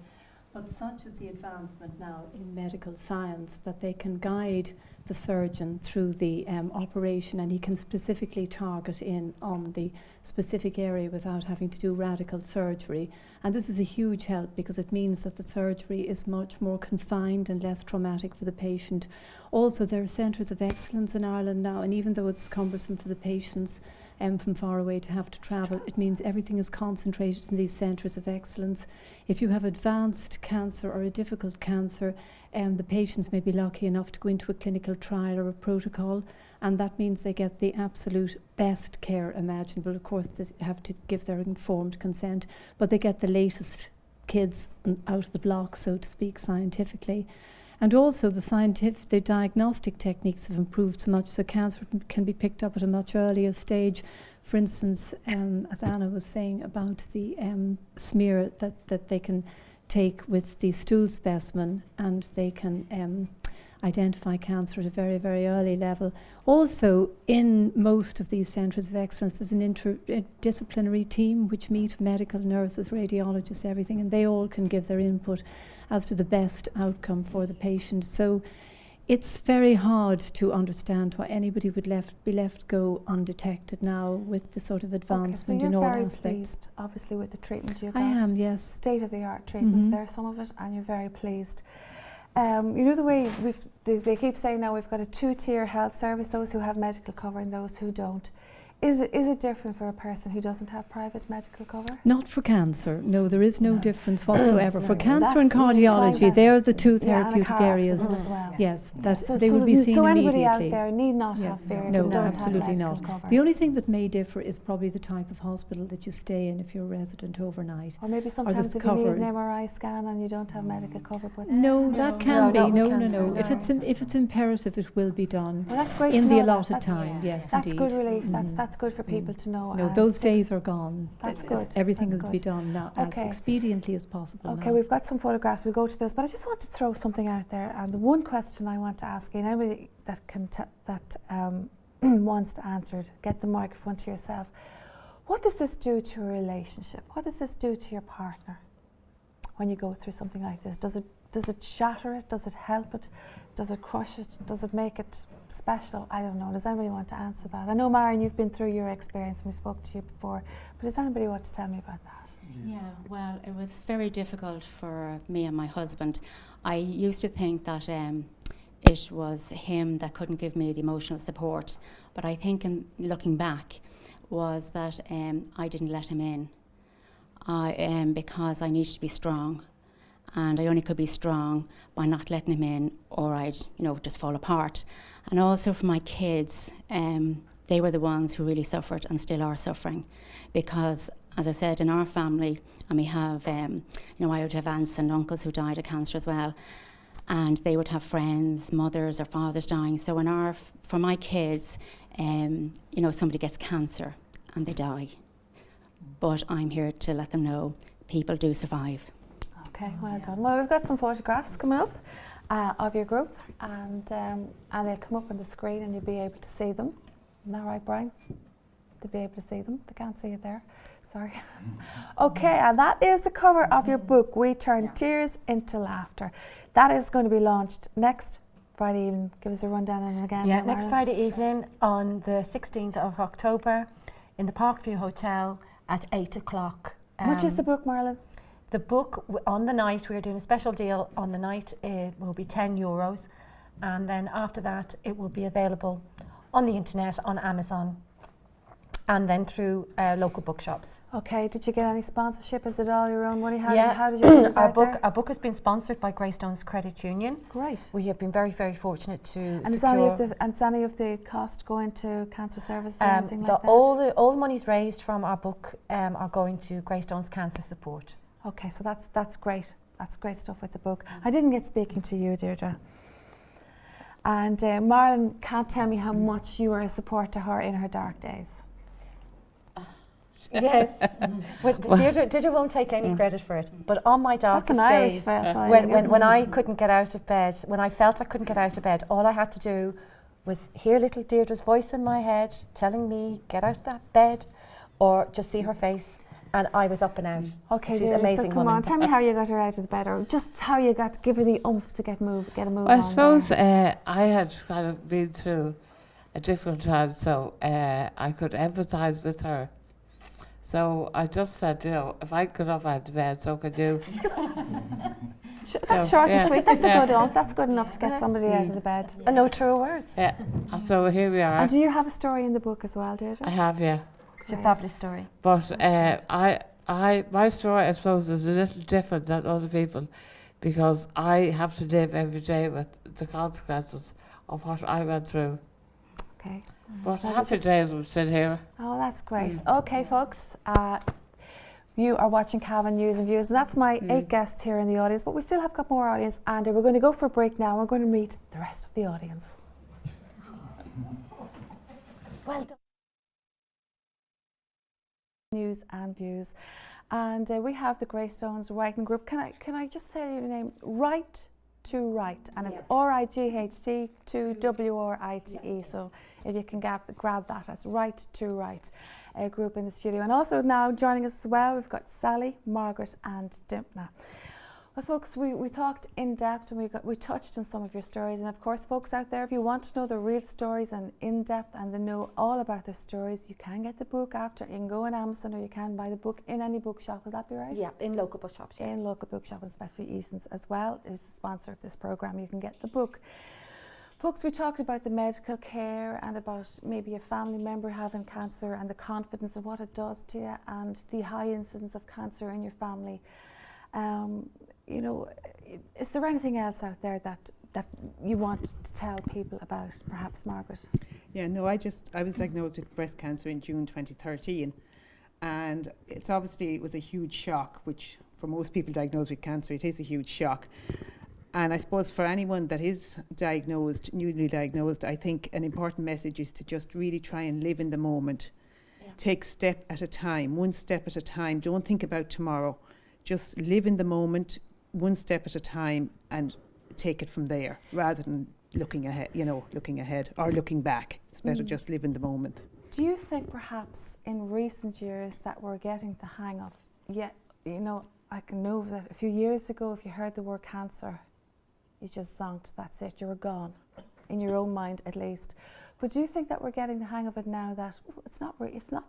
But such is the advancement now in medical science that they can guide the surgeon through the operation, and he can specifically target in on the specific area without having to do radical surgery. And this is a huge help because it means that the surgery is much more confined and less traumatic for the patient. Also, there are centres of excellence in Ireland now, and even though it's cumbersome for the patients from far away to have to travel, it means everything is concentrated in these centres of excellence. If you have advanced cancer or a difficult cancer, the patients may be lucky enough to go into a clinical trial or a protocol, and that means they get the absolute best care imaginable. Of course, they have to give their informed consent, but they get the latest kids out of the block, so to speak, scientifically. And also the diagnostic techniques have improved so much, so cancer can be picked up at a much earlier stage. For instance, as Áine was saying about the smear that they can take with the stool specimen, and they can identify cancer at a very, very early level. Also, in most of these centres of excellence, there's an interdisciplinary team which meet medical nurses, radiologists, everything, and they all can give their input as to the best outcome for the patient. So it's very hard to understand why anybody would be left go undetected now with the sort of advancement in all aspects. You're very pleased, obviously, with the treatment you got. I am, yes. State-of-the-art treatment there, some of it, and you're very pleased. You know the way they keep saying now we've got a 2-tier health service, those who have medical cover and those who don't. Is it different for a person who doesn't have private medical cover? Not for cancer. No, there is no difference whatsoever. For No, cancer that's and cardiology, they're the two and a therapeutic car areas. accident as well. Yes, that So they would be seen so immediately. anybody out there need not have fear if No, you don't absolutely have not. medical cover. The only thing that may differ is probably the type of hospital that you stay in if you're a resident overnight. Or maybe sometimes if you need an MRI scan and you don't have medical cover. But No, that can be. No. cancer, If it's imperative, it will be done Well, that's great in to the know that. allotted That's- time. Yes, That's indeed. good relief. That's good for people to know. No, and those days are gone. That's good. Everything That's will be good. done now as Okay. expediently as possible. Okay, now. we've got some photographs. We'll go to this, but I just want to throw something out there. And the one question I want to ask you, and anybody that wants to answer it, get the microphone to yourself. What does this do to a relationship? What does this do to your partner when you go through something like this? Does it shatter it? Does it help it? Does it crush it? Does it make it special? I don't know. Does anybody want to answer that? I know, Marion, you've been through your experience and we spoke to you before, but does anybody want to tell me about that? Yeah, well, it was very difficult for me and my husband. I used to think that it was him that couldn't give me the emotional support, but I think in looking back was that I didn't let him in because I needed to be strong, and I only could be strong by not letting him in, or I'd just fall apart. And also for my kids, they were the ones who really suffered and still are suffering, because as I said, in our family, and we have I would have aunts and uncles who died of cancer as well, and they would have friends, mothers or fathers dying. So for my kids, somebody gets cancer and they die, but I'm here to let them know people do survive. Okay, well done. Well, we've got some photographs coming up of your group, and they'll come up on the screen and you'll be able to see them. Isn't that right, Brian? They'll be able to see them. They can't see it there. Sorry. Okay, and that is the cover of your book, We Turn Tears into Laughter. That is going to be launched next Friday evening. Give us a rundown on it again. Yeah, Marla. next Friday evening on the 16th of October in the Parkview Hotel at 8 o'clock. How much is the book, Marilyn? The book on the night, we're doing a special deal on the night, it will be €10, and then after that it will be available on the internet, on Amazon, and then through local bookshops. Okay, did you get any sponsorship? Is it all your own money? How did you put it our out book there? Our book has been sponsored by Greystones Credit Union. Great. We have been very, very fortunate to And is any of the cost going to cancer services or anything like that? all the monies raised from our book are going to Greystones Cancer Support. Okay, so that's great. That's great stuff with the book. I didn't get speaking to you, Deirdre. And Marlon can't tell me how much you were a support to her in her dark days. Yes. Deirdre won't take any credit for it, but on my darkest That's an Irish days, file, when I couldn't get out of bed, when I felt I couldn't get out of bed, all I had to do was hear little Deirdre's voice in my head telling me, get out of that bed, or just see her face And I was up and out. Okay, she's dear, an amazing so come woman. on, tell me how you got her out of the bed, or just how you got to give her the oomph to get a move Well, on I suppose there. I had kind of been through a different time, so I could empathise with her. So I just said, you know, if I get up out of bed, so could you. That's short and sweet. That's a good oomph. That's good enough to get somebody out of the bed. And no true words. Yeah, so here we are. And do you have a story in the book as well, Deirdre? I have, yeah. It's a fabulous story. But my story, I suppose, is a little different than other people, because I have to live every day with the consequences of what I went through. Okay. But happy days we're still here. Oh, that's great. Okay, folks. You are watching Cavan News and Views, and that's my 8 guests here in the audience, but we still have got more audience, and we're going to go for a break now. We're going to meet the rest of the audience. Well done. News and Views, and we have the Greystones writing group. Can I just say your name? Right2Write, and it's RIGHT to WRITE. So if you can grab that, that's Right2Write group in the studio. And also now joining us as well, we've got Sally, Margaret, and Dimpna. Well, folks, we talked in depth, and we touched on some of your stories. And of course, folks out there, if you want to know the real stories and in depth and to know all about their stories, you can get the book after. You can go on Amazon, or you can buy the book in any bookshop. Will that be right? Yeah, in local bookshops. Yeah. In local bookshop, and especially Eason's as well, is the sponsor of this program. You can get the book. Folks, we talked about the medical care and about maybe a family member having cancer and the confidence of what it does to you, and the high incidence of cancer in your family. You know, is there anything else out there that you want to tell people about, perhaps, Margaret? Yeah, no, I was diagnosed with breast cancer in June 2013, and it was a huge shock, which for most people diagnosed with cancer, it is a huge shock. And I suppose for anyone that is diagnosed, newly diagnosed, I think an important message is to just really try and live in the moment. Yeah. Take step at a time, one step at a time. Don't think about tomorrow. Just live in the moment, one step at a time, and take it from there, rather than looking ahead or looking back. It's better just live in the moment. Do you think perhaps in recent years that we're getting the hang of, I can know that a few years ago, if you heard the word cancer, you just zonked, that's it, you were gone, in your own mind at least. But do you think that we're getting the hang of it now, that it's not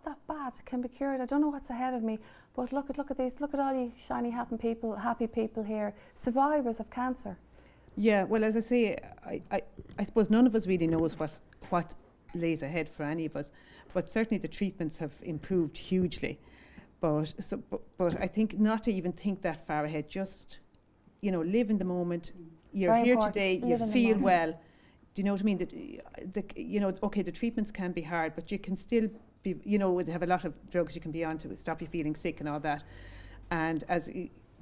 that bad, it can be cured, I don't know what's ahead of me, but look at these, look at all these shiny, happy people here, survivors of cancer. Yeah, well, as I say, I suppose none of us really knows what lays ahead for any of us, but certainly the treatments have improved hugely. But I think not to even think that far ahead, just, live in the moment. You're Very here important. today, Live you in the feel moment. well. Do you know what I mean? Okay, the treatments can be hard, but you can still be, they have a lot of drugs you can be on to stop you feeling sick and all that. And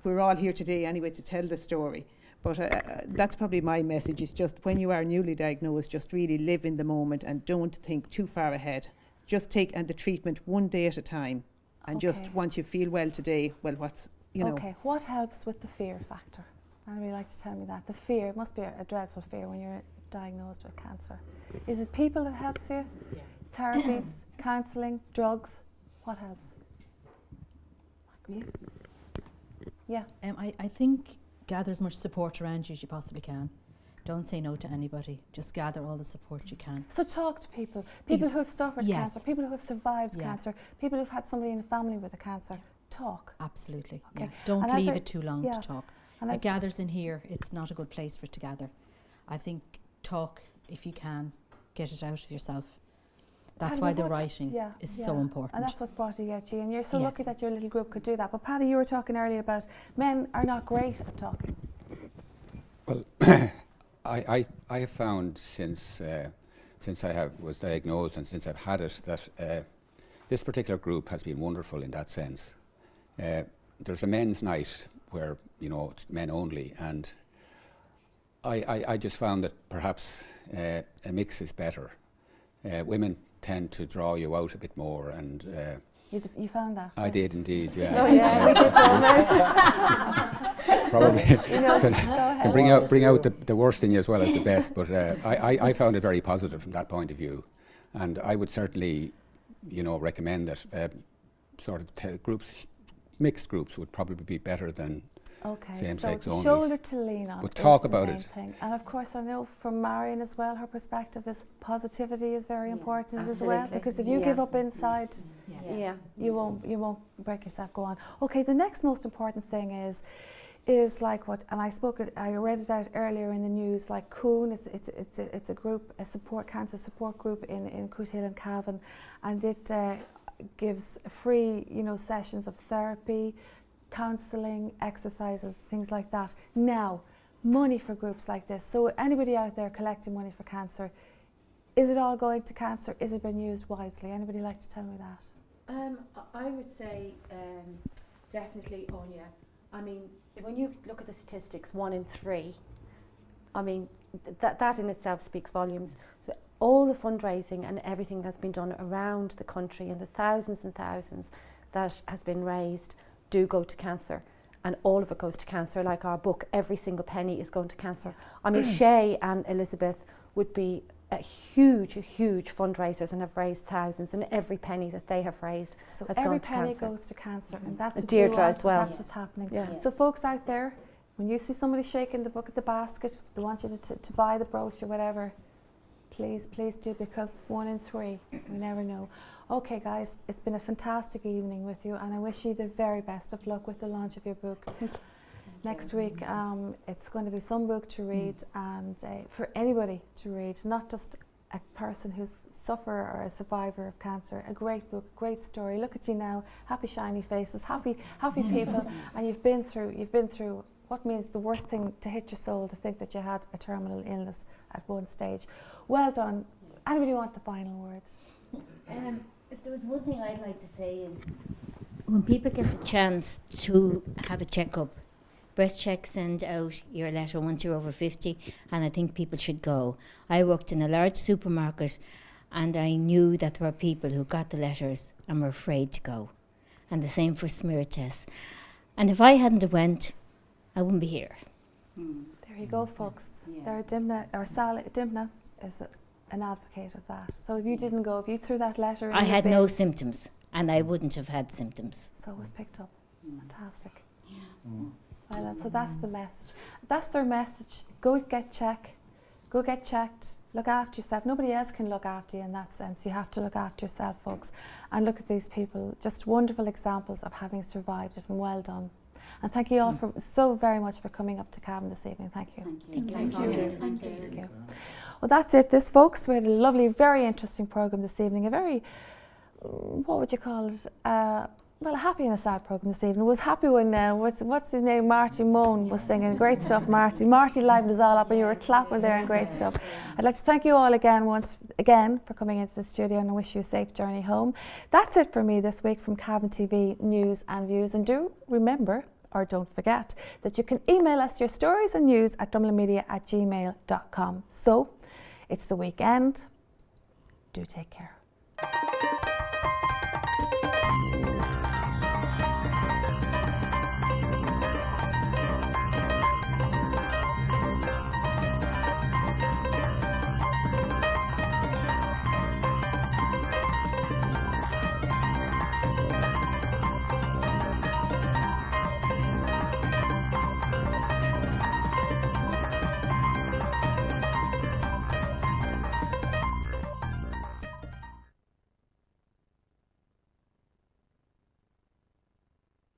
we're all here today anyway to tell the story. But that's probably my message, is just when you are newly diagnosed, just really live in the moment and don't think too far ahead. Just take the treatment one day at a time. And just once you feel well today, Okay, what helps with the fear factor? Anybody like to tell me that? The fear, it must be a dreadful fear when you're diagnosed with cancer. Is it people that helps you? Yeah. Therapies, counselling, drugs? What helps? Yeah. I think gather as much support around you as you possibly can. Don't say no to anybody. Just gather all the support you can. So talk to people who have suffered cancer, people who have survived cancer, people who've had somebody in the family with a cancer. Talk. Absolutely. Okay. Yeah. Don't leave it too long to talk. And it gathers in here. It's not a good place for it to gather. I think talk if you can. Get it out of yourself. That's why the writing is so important. And that's what's brought you out, and you're so lucky that your little group could do that. But Paddy, you were talking earlier about men are not great at talking. Well, I have found since I was diagnosed and since I've had it that this particular group has been wonderful in that sense. There's a men's night where it's men only, and I just found that perhaps a mix is better. Women tend to draw you out a bit more, and you found that? I did indeed, yeah. Oh yeah, we did that. Probably can bring out the worst in you as well as the best, but I found it very positive from that point of view, and I would certainly recommend that sort of groups, mixed groups would probably be better than same-sex so only. Shoulder to lean on. But talk is the about main it. thing. And of course, I know from Marion as well, her perspective is positivity is very important as well. Absolutely. Because if you give up inside, you won't break yourself. Go on. Okay, the next most important thing is like what, and I read it out earlier in the news. Like Coon, it's a group, cancer support group in Cootehill and Cavan, and it gives free sessions of therapy, counselling, exercises, things like that. Now, money for groups like this. So anybody out there collecting money for cancer, is it all going to cancer? Is it being used wisely? Anybody like to tell me that? I would say definitely Áine. I mean, when you look at the statistics, 1 in 3, I mean, that in itself speaks volumes. So all the fundraising and everything that's been done around the country and the thousands and thousands that has been raised do go to cancer, and all of it goes to cancer. Like our book, every single penny is going to cancer. I mean, Shay and Elizabeth would be huge fundraisers and have raised thousands, and every penny that they have raised so has every gone to penny cancer. goes to cancer, and that's what Deirdre you want, as well. that's what's happening. Yeah. So folks out there, when you see somebody shaking the book at the basket, they want you to buy the brooch or whatever, please do, because 1 in 3, we never know. Okay guys, it's been a fantastic evening with you, and I wish you the very best of luck with the launch of your book. Next week it's going to be some book to read, and for anybody to read, not just a person who's sufferer or a survivor of cancer. A great book, great story. Look at you now, happy shiny faces, happy people, and you've been through what means the worst thing to hit your soul, to think that you had a terminal illness at one stage. Well done. Anybody want the final word? If there was one thing I'd like to say is, when people get the chance to have a checkup, Breast Check send out your letter once you're over 50, and I think people should go. I worked in a large supermarket, and I knew that there were people who got the letters and were afraid to go. And the same for smear tests. And if I hadn't have went, I wouldn't be here. There you go, folks. There, Dimna is an advocate of that. So if you didn't go, if you threw that letter in I the had bin, no symptoms, and I wouldn't have had symptoms. so it was picked up. Fantastic. Well, and so that's the message. That's their message. Go get checked. Look after yourself. Nobody else can look after you in that sense. You have to look after yourself, folks. And look at these people, just wonderful examples of having survived it, and well done. And thank you all for so very much for coming up to Cavan this evening. Thank you. Thank you. Well, that's it, folks. We had a lovely, very interesting programme this evening. A very, what would you call it? Well, a happy and a sad programme this evening. It was happy when, what's his name, Marty Mone was singing. Great stuff, Marty. Marty livened us all up, and you were clapping there, and great stuff. I'd like to thank you all once again for coming into the studio, and I wish you a safe journey home. That's it for me this week from Cavan TV News and Views. And do remember, or don't forget, that you can email us your stories and news at drumlinmedia@gmail.com. So, it's the weekend. Do take care.